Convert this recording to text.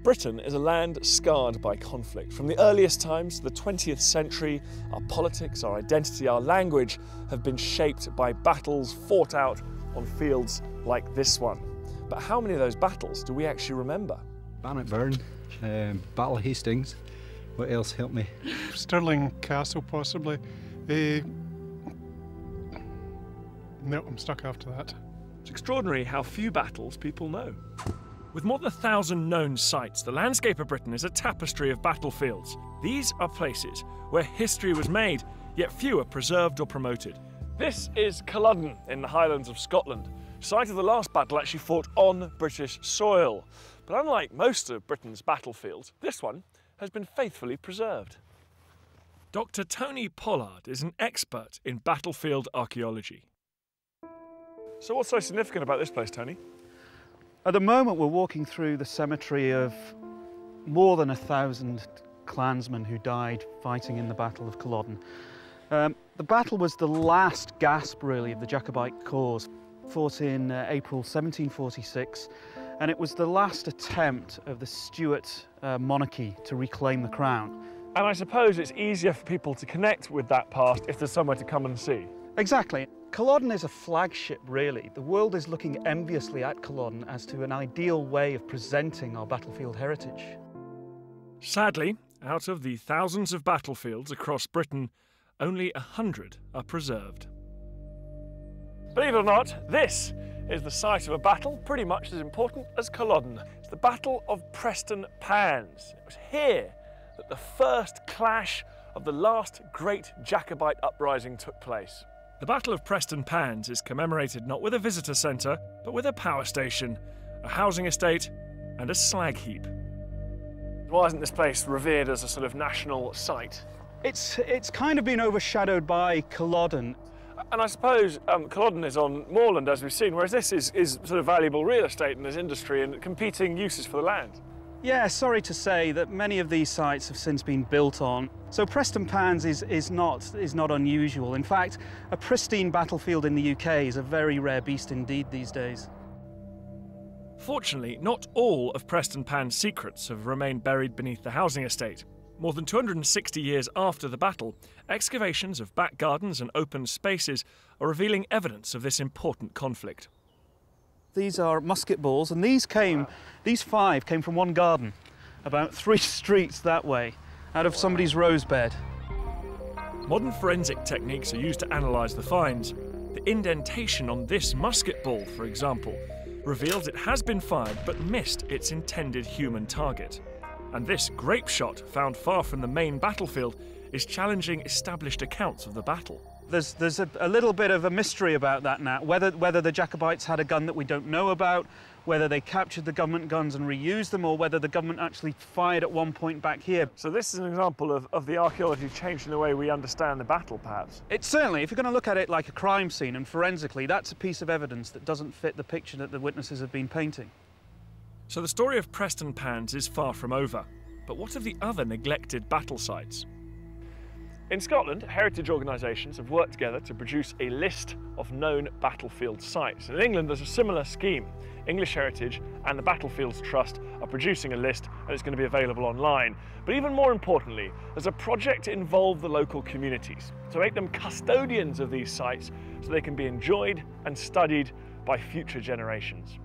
Britain is a land scarred by conflict. From the earliest times to the 20th century, our politics, our identity, our language have been shaped by battles fought out on fields like this one. But how many of those battles do we actually remember? Bannockburn, Battle of Hastings. What else helped me? Stirling Castle, possibly. No, I'm stuck after that. It's extraordinary how few battles people know. With more than 1,000 known sites, the landscape of Britain is a tapestry of battlefields. These are places where history was made, yet few are preserved or promoted. This is Culloden in the Highlands of Scotland, site of the last battle actually fought on British soil. But unlike most of Britain's battlefields, this one has been faithfully preserved. Dr. Tony Pollard is an expert in battlefield archaeology. So what's so significant about this place, Tony? At the moment, we're walking through the cemetery of more than 1,000 clansmen who died fighting in the Battle of Culloden. The battle was the last gasp, really, of the Jacobite cause, fought in April 1746, and it was the last attempt of the Stuart monarchy to reclaim the crown. And I suppose it's easier for people to connect with that past if there's somewhere to come and see. Exactly. Culloden is a flagship, really. The world is looking enviously at Culloden as to an ideal way of presenting our battlefield heritage. Sadly, out of the thousands of battlefields across Britain, only 100 are preserved. Believe it or not, this is the site of a battle pretty much as important as Culloden. It's the Battle of Prestonpans. It was here that the first clash of the last great Jacobite uprising took place. The Battle of Prestonpans is commemorated not with a visitor centre, but with a power station, a housing estate and a slag heap. Why isn't this place revered as a sort of national site? It's kind of been overshadowed by Culloden. And I suppose Culloden is on moorland, as we've seen, whereas this is sort of valuable real estate and there's industry and competing uses for the land. Yeah, sorry to say that many of these sites have since been built on. So Prestonpans is not unusual. In fact, a pristine battlefield in the UK is a very rare beast indeed these days. Fortunately, not all of Prestonpans' secrets have remained buried beneath the housing estate. More than 260 years after the battle, excavations of back gardens and open spaces are revealing evidence of this important conflict. These are musket balls, and these 5 came from one garden, about 3 streets that way, out of somebody's rose bed. Modern forensic techniques are used to analyse the finds. The indentation on this musket ball, for example, reveals it has been fired but missed its intended human target. And this grape shot, found far from the main battlefield, is challenging established accounts of the battle. There's a little bit of a mystery about that now, whether the Jacobites had a gun that we don't know about, whether they captured the government guns and reused them, or whether the government actually fired at one point back here. So this is an example of the archaeology changing the way we understand the battle, perhaps? It's certainly, if you're going to look at it like a crime scene and forensically, that's a piece of evidence that doesn't fit the picture that the witnesses have been painting. So the story of Prestonpans is far from over. But what of the other neglected battle sites? In Scotland, heritage organisations have worked together to produce a list of known battlefield sites. In England, there's a similar scheme. English Heritage and the Battlefields Trust are producing a list, and it's going to be available online. But even more importantly, there's a project to involve the local communities, to make them custodians of these sites so they can be enjoyed and studied by future generations.